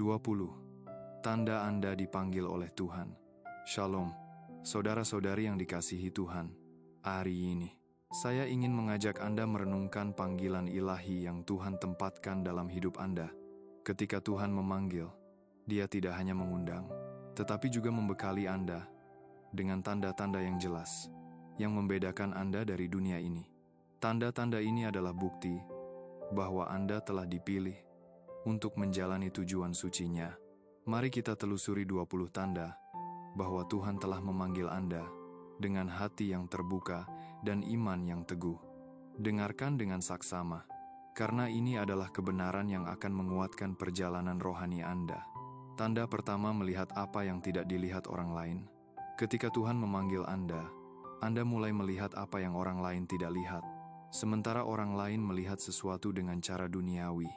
20. Tanda Anda dipanggil oleh Tuhan. Shalom, saudara-saudari yang dikasihi Tuhan. Hari ini, saya ingin mengajak Anda merenungkan panggilan ilahi yang Tuhan tempatkan dalam hidup Anda. Ketika Tuhan memanggil, Dia tidak hanya mengundang, tetapi juga membekali Anda dengan tanda-tanda yang jelas, yang membedakan Anda dari dunia ini. Tanda-tanda ini adalah bukti bahwa Anda telah dipilih untuk menjalani tujuan suci-Nya. Mari kita telusuri 20 tanda bahwa Tuhan telah memanggil Anda dengan hati yang terbuka dan iman yang teguh. Dengarkan dengan saksama, karena ini adalah kebenaran yang akan menguatkan perjalanan rohani Anda. Tanda pertama, melihat apa yang tidak dilihat orang lain. Ketika Tuhan memanggil Anda mulai melihat apa yang orang lain tidak lihat. Sementara orang lain melihat sesuatu dengan cara duniawi,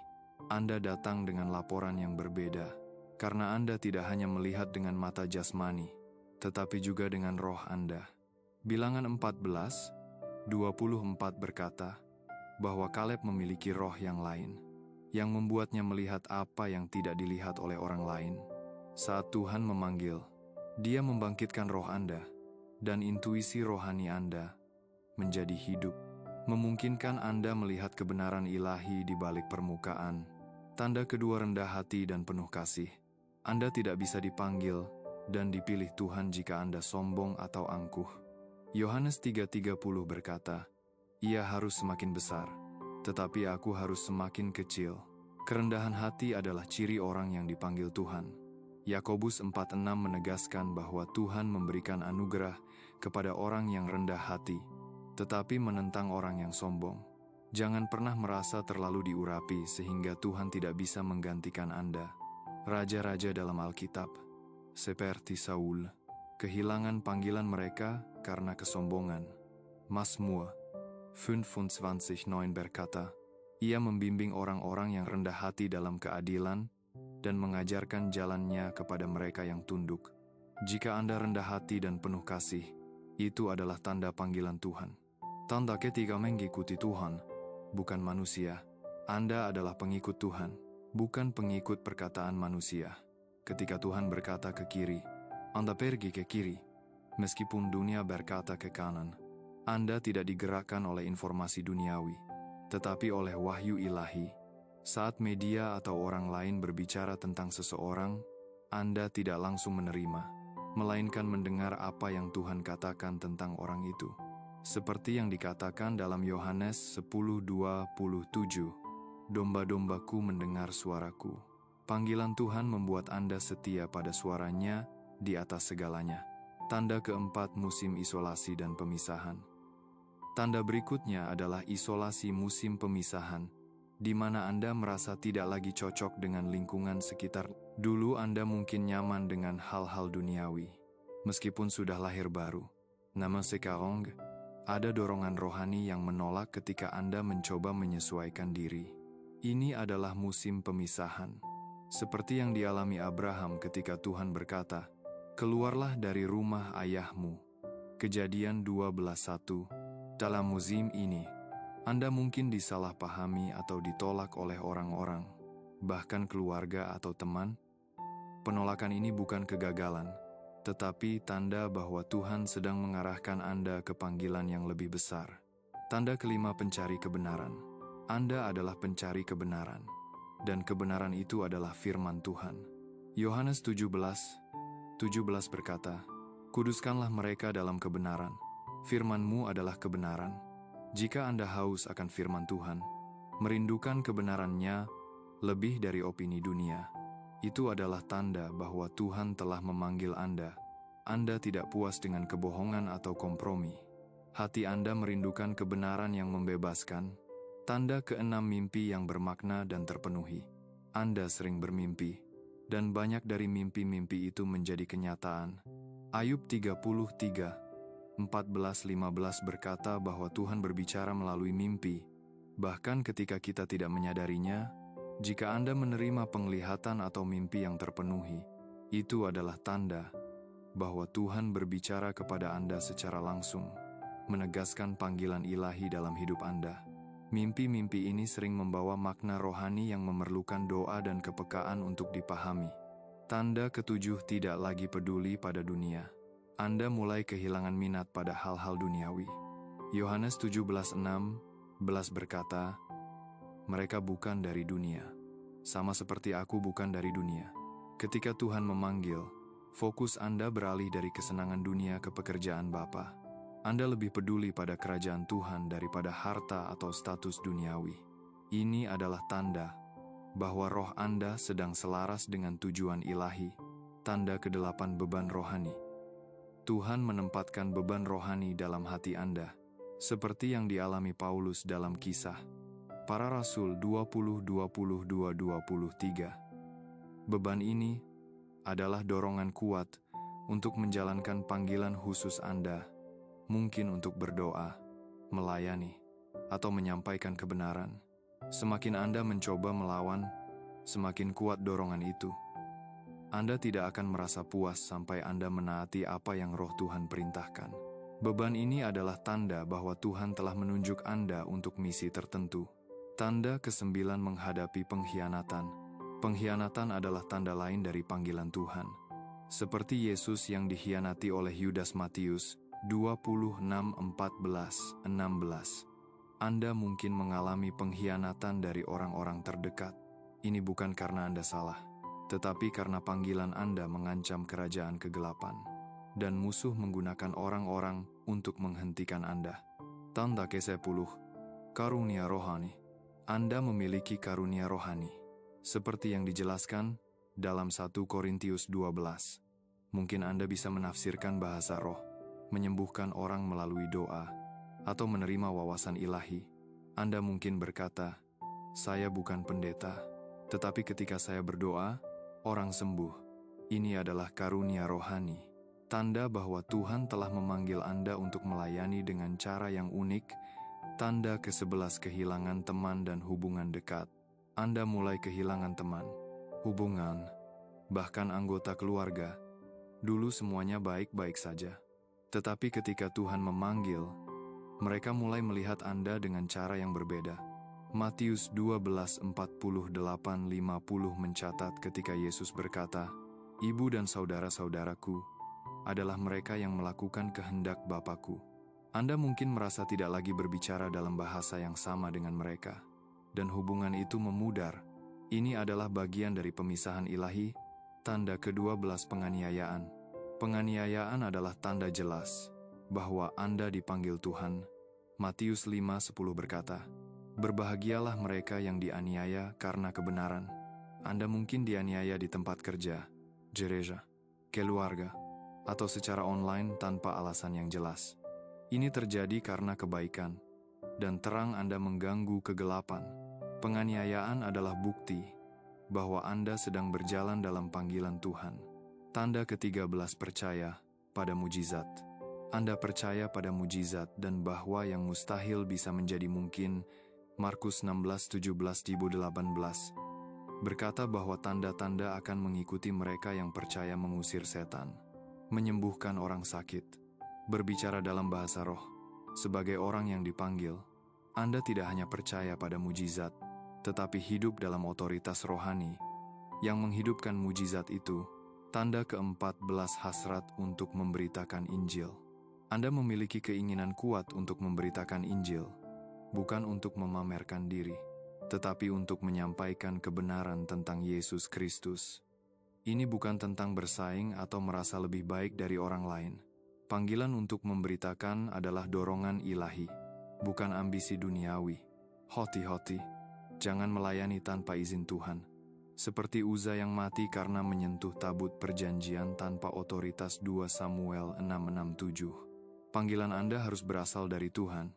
Anda datang dengan laporan yang berbeda, karena Anda tidak hanya melihat dengan mata jasmani, tetapi juga dengan roh Anda. Bilangan 14:24 berkata bahwa Kaleb memiliki roh yang lain, yang membuatnya melihat apa yang tidak dilihat oleh orang lain. Saat Tuhan memanggil, Dia membangkitkan roh Anda, dan intuisi rohani Anda menjadi hidup, memungkinkan Anda melihat kebenaran ilahi di balik permukaan. Tanda kedua, rendah hati dan penuh kasih. Anda tidak bisa dipanggil dan dipilih Tuhan jika Anda sombong atau angkuh. Yohanes 3:30 berkata, "Ia harus semakin besar, tetapi aku harus semakin kecil." Kerendahan hati adalah ciri orang yang dipanggil Tuhan. Yakobus 4:6 menegaskan bahwa Tuhan memberikan anugerah kepada orang yang rendah hati, tetapi menentang orang yang sombong. Jangan pernah merasa terlalu diurapi sehingga Tuhan tidak bisa menggantikan Anda. Raja-raja dalam Alkitab, seperti Saul, kehilangan panggilan mereka karena kesombongan. Mazmur 25:9 berkata, "Ia membimbing orang-orang yang rendah hati dalam keadilan dan mengajarkan jalannya kepada mereka yang tunduk." Jika Anda rendah hati dan penuh kasih, itu adalah tanda panggilan Tuhan. Tanda ketiga, mengikuti Tuhan, bukan manusia. Anda adalah pengikut Tuhan, bukan pengikut perkataan manusia. Ketika Tuhan berkata ke kiri, Anda pergi ke kiri. Meskipun dunia berkata ke kanan, Anda tidak digerakkan oleh informasi duniawi, tetapi oleh wahyu ilahi. Saat media atau orang lain berbicara tentang seseorang, Anda tidak langsung menerima, melainkan mendengar apa yang Tuhan katakan tentang orang itu. Seperti yang dikatakan dalam Yohanes 10:27, "Domba-dombaku mendengar suaraku." Panggilan Tuhan membuat Anda setia pada suaranya di atas segalanya. Tanda keempat, musim isolasi dan pemisahan. Tanda berikutnya adalah isolasi musim pemisahan, di mana Anda merasa tidak lagi cocok dengan lingkungan sekitar. Dulu Anda mungkin nyaman dengan hal-hal duniawi, meskipun sudah lahir baru. Namun sekarang, ada dorongan rohani yang menolak ketika Anda mencoba menyesuaikan diri. Ini adalah musim pemisahan. Seperti yang dialami Abraham ketika Tuhan berkata, "Keluarlah dari rumah ayahmu." Kejadian 12:1. Dalam musim ini, Anda mungkin disalahpahami atau ditolak oleh orang-orang, bahkan keluarga atau teman. Penolakan ini bukan kegagalan, tetapi tanda bahwa Tuhan sedang mengarahkan Anda ke panggilan yang lebih besar. Tanda kelima, pencari kebenaran. Anda adalah pencari kebenaran, dan kebenaran itu adalah firman Tuhan. Yohanes 17:17 berkata, "Kuduskanlah mereka dalam kebenaran. Firman-Mu adalah kebenaran." Jika Anda haus akan firman Tuhan, merindukan kebenarannya lebih dari opini dunia, itu adalah tanda bahwa Tuhan telah memanggil Anda. Anda tidak puas dengan kebohongan atau kompromi. Hati Anda merindukan kebenaran yang membebaskan. Tanda keenam, mimpi yang bermakna dan terpenuhi. Anda sering bermimpi, dan banyak dari mimpi-mimpi itu menjadi kenyataan. Ayub 33:14-15 berkata bahwa Tuhan berbicara melalui mimpi, bahkan ketika kita tidak menyadarinya. Jika Anda menerima penglihatan atau mimpi yang terpenuhi, itu adalah tanda bahwa Tuhan berbicara kepada Anda secara langsung, menegaskan panggilan ilahi dalam hidup Anda. Mimpi-mimpi ini sering membawa makna rohani yang memerlukan doa dan kepekaan untuk dipahami. Tanda ketujuh, tidak lagi peduli pada dunia. Anda mulai kehilangan minat pada hal-hal duniawi. Yohanes 17:16 berkata, "Mereka bukan dari dunia, sama seperti aku bukan dari dunia." Ketika Tuhan memanggil, fokus Anda beralih dari kesenangan dunia ke pekerjaan Bapa. Anda lebih peduli pada kerajaan Tuhan daripada harta atau status duniawi. Ini adalah tanda bahwa roh Anda sedang selaras dengan tujuan ilahi. Tanda ke-8, beban rohani. Tuhan menempatkan beban rohani dalam hati Anda, seperti yang dialami Paulus dalam Kisah Para Rasul 20:22-23. Beban ini adalah dorongan kuat untuk menjalankan panggilan khusus Anda, mungkin untuk berdoa, melayani, atau menyampaikan kebenaran. Semakin Anda mencoba melawan, semakin kuat dorongan itu. Anda tidak akan merasa puas sampai Anda menaati apa yang Roh Tuhan perintahkan. Beban ini adalah tanda bahwa Tuhan telah menunjuk Anda untuk misi tertentu. Tanda ke-9, menghadapi pengkhianatan. Pengkhianatan adalah tanda lain dari panggilan Tuhan. Seperti Yesus yang dikhianati oleh Yudas Matius 26:14-16. Anda mungkin mengalami pengkhianatan dari orang-orang terdekat. Ini bukan karena Anda salah, tetapi karena panggilan Anda mengancam kerajaan kegelapan, dan musuh menggunakan orang-orang untuk menghentikan Anda. Tanda ke-10, karunia rohani. Anda memiliki karunia rohani, seperti yang dijelaskan dalam 1 Korintius 12. Mungkin Anda bisa menafsirkan bahasa roh, menyembuhkan orang melalui doa, atau menerima wawasan ilahi. Anda mungkin berkata, "Saya bukan pendeta, tetapi ketika saya berdoa, orang sembuh." Ini adalah karunia rohani, tanda bahwa Tuhan telah memanggil Anda untuk melayani dengan cara yang unik. Tanda ke-11, kehilangan teman dan hubungan dekat. Anda mulai kehilangan teman, hubungan, bahkan anggota keluarga. Dulu semuanya baik-baik saja. Tetapi ketika Tuhan memanggil, mereka mulai melihat Anda dengan cara yang berbeda. Matius 12:48-50 mencatat ketika Yesus berkata, "Ibu dan saudara-saudaraku adalah mereka yang melakukan kehendak Bapa-Ku." Anda mungkin merasa tidak lagi berbicara dalam bahasa yang sama dengan mereka, dan hubungan itu memudar. Ini adalah bagian dari pemisahan ilahi. Tanda ke-12, penganiayaan. Penganiayaan adalah tanda jelas bahwa Anda dipanggil Tuhan. Matius 5:10 berkata, "Berbahagialah mereka yang dianiaya karena kebenaran." Anda mungkin dianiaya di tempat kerja, gereja, keluarga, atau secara online tanpa alasan yang jelas. Ini terjadi karena kebaikan dan terang Anda mengganggu kegelapan. Penganiayaan adalah bukti bahwa Anda sedang berjalan dalam panggilan Tuhan. Tanda ke-13, percaya pada mujizat. Anda percaya pada mujizat dan bahwa yang mustahil bisa menjadi mungkin. Markus 16:17-18 berkata bahwa tanda-tanda akan mengikuti mereka yang percaya, mengusir setan, menyembuhkan orang sakit, berbicara dalam bahasa roh. Sebagai orang yang dipanggil, Anda tidak hanya percaya pada mujizat, tetapi hidup dalam otoritas rohani yang menghidupkan mujizat itu. Tanda ke-14, hasrat untuk memberitakan Injil. Anda memiliki keinginan kuat untuk memberitakan Injil, bukan untuk memamerkan diri, tetapi untuk menyampaikan kebenaran tentang Yesus Kristus. Ini bukan tentang bersaing atau merasa lebih baik dari orang lain. Panggilan untuk memberitakan adalah dorongan ilahi, bukan ambisi duniawi. Hoti-hoti, jangan melayani tanpa izin Tuhan. Seperti Uza yang mati karena menyentuh tabut perjanjian tanpa otoritas. 2 Samuel 6:6-7. Panggilan Anda harus berasal dari Tuhan,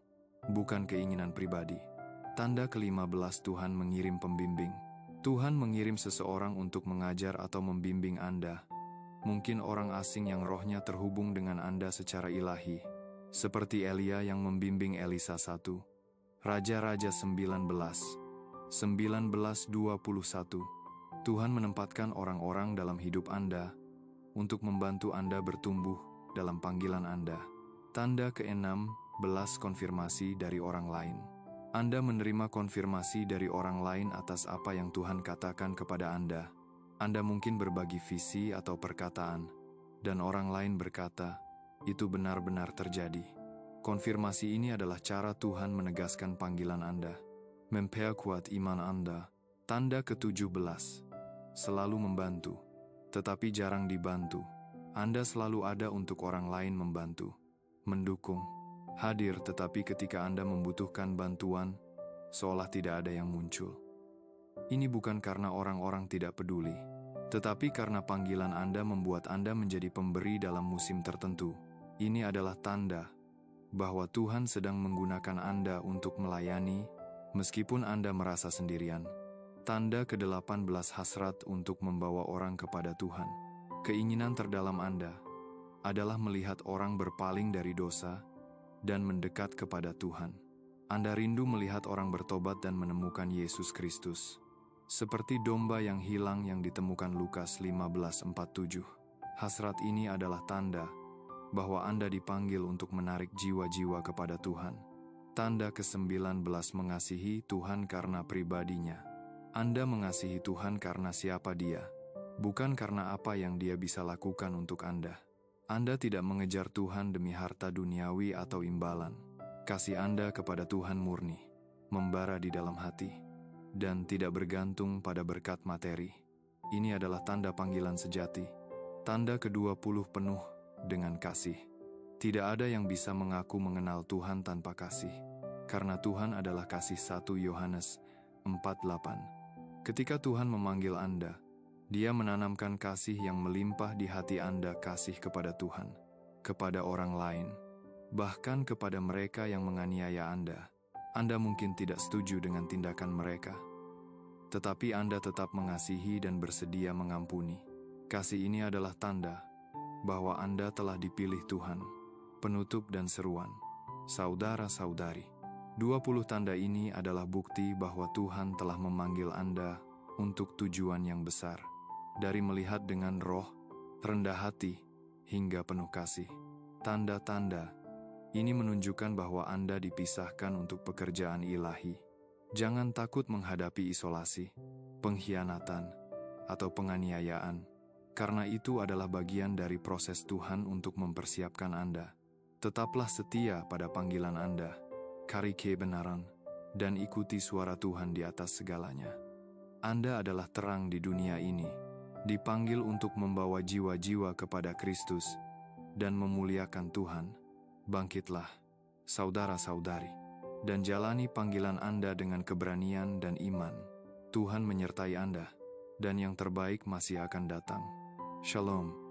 bukan keinginan pribadi. Tanda ke-15, Tuhan mengirim pembimbing. Tuhan mengirim seseorang untuk mengajar atau membimbing Anda. Mungkin orang asing yang rohnya terhubung dengan Anda secara ilahi, seperti Elia yang membimbing Elisa 1. Raja-Raja 19:21. Tuhan menempatkan orang-orang dalam hidup Anda untuk membantu Anda bertumbuh dalam panggilan Anda. Tanda ke-16, konfirmasi dari orang lain. Anda menerima konfirmasi dari orang lain atas apa yang Tuhan katakan kepada Anda. Anda mungkin berbagi visi atau perkataan, dan orang lain berkata, itu benar-benar terjadi. Konfirmasi ini adalah cara Tuhan menegaskan panggilan Anda, memperkuat iman Anda. Tanda ke-17, selalu membantu, tetapi jarang dibantu. Anda selalu ada untuk orang lain membantu, mendukung, hadir, tetapi ketika Anda membutuhkan bantuan, seolah tidak ada yang muncul. Ini bukan karena orang-orang tidak peduli, tetapi karena panggilan Anda membuat Anda menjadi pemberi dalam musim tertentu. Ini adalah tanda bahwa Tuhan sedang menggunakan Anda untuk melayani, meskipun Anda merasa sendirian. Tanda ke-18, hasrat untuk membawa orang kepada Tuhan. Keinginan terdalam Anda adalah melihat orang berpaling dari dosa dan mendekat kepada Tuhan. Anda rindu melihat orang bertobat dan menemukan Yesus Kristus. Seperti domba yang hilang yang ditemukan Lukas 15:47. Hasrat ini adalah tanda bahwa Anda dipanggil untuk menarik jiwa-jiwa kepada Tuhan. Tanda ke-19, mengasihi Tuhan karena pribadinya. Anda mengasihi Tuhan karena siapa Dia, bukan karena apa yang Dia bisa lakukan untuk Anda. Anda tidak mengejar Tuhan demi harta duniawi atau imbalan. Kasih Anda kepada Tuhan murni, membara di dalam hati, dan tidak bergantung pada berkat materi. Ini adalah tanda panggilan sejati. Tanda ke-20, penuh dengan kasih. Tidak ada yang bisa mengaku mengenal Tuhan tanpa kasih, karena Tuhan adalah kasih. 1 Yohanes 4:8. Ketika Tuhan memanggil Anda, Dia menanamkan kasih yang melimpah di hati Anda, kasih kepada Tuhan, kepada orang lain, bahkan kepada mereka yang menganiaya Anda. Anda mungkin tidak setuju dengan tindakan mereka, tetapi Anda tetap mengasihi dan bersedia mengampuni. Kasih ini adalah tanda bahwa Anda telah dipilih Tuhan. Penutup dan seruan. Saudara-saudari, 20 tanda ini adalah bukti bahwa Tuhan telah memanggil Anda untuk tujuan yang besar. Dari melihat dengan roh, rendah hati, hingga penuh kasih. Tanda-tanda ini menunjukkan bahwa Anda dipisahkan untuk pekerjaan ilahi. Jangan takut menghadapi isolasi, pengkhianatan, atau penganiayaan, karena itu adalah bagian dari proses Tuhan untuk mempersiapkan Anda. Tetaplah setia pada panggilan Anda, cari kebenaran, dan ikuti suara Tuhan di atas segalanya. Anda adalah terang di dunia ini, dipanggil untuk membawa jiwa-jiwa kepada Kristus dan memuliakan Tuhan. Bangkitlah, saudara-saudari, dan jalani panggilan Anda dengan keberanian dan iman. Tuhan menyertai Anda, dan yang terbaik masih akan datang. Shalom.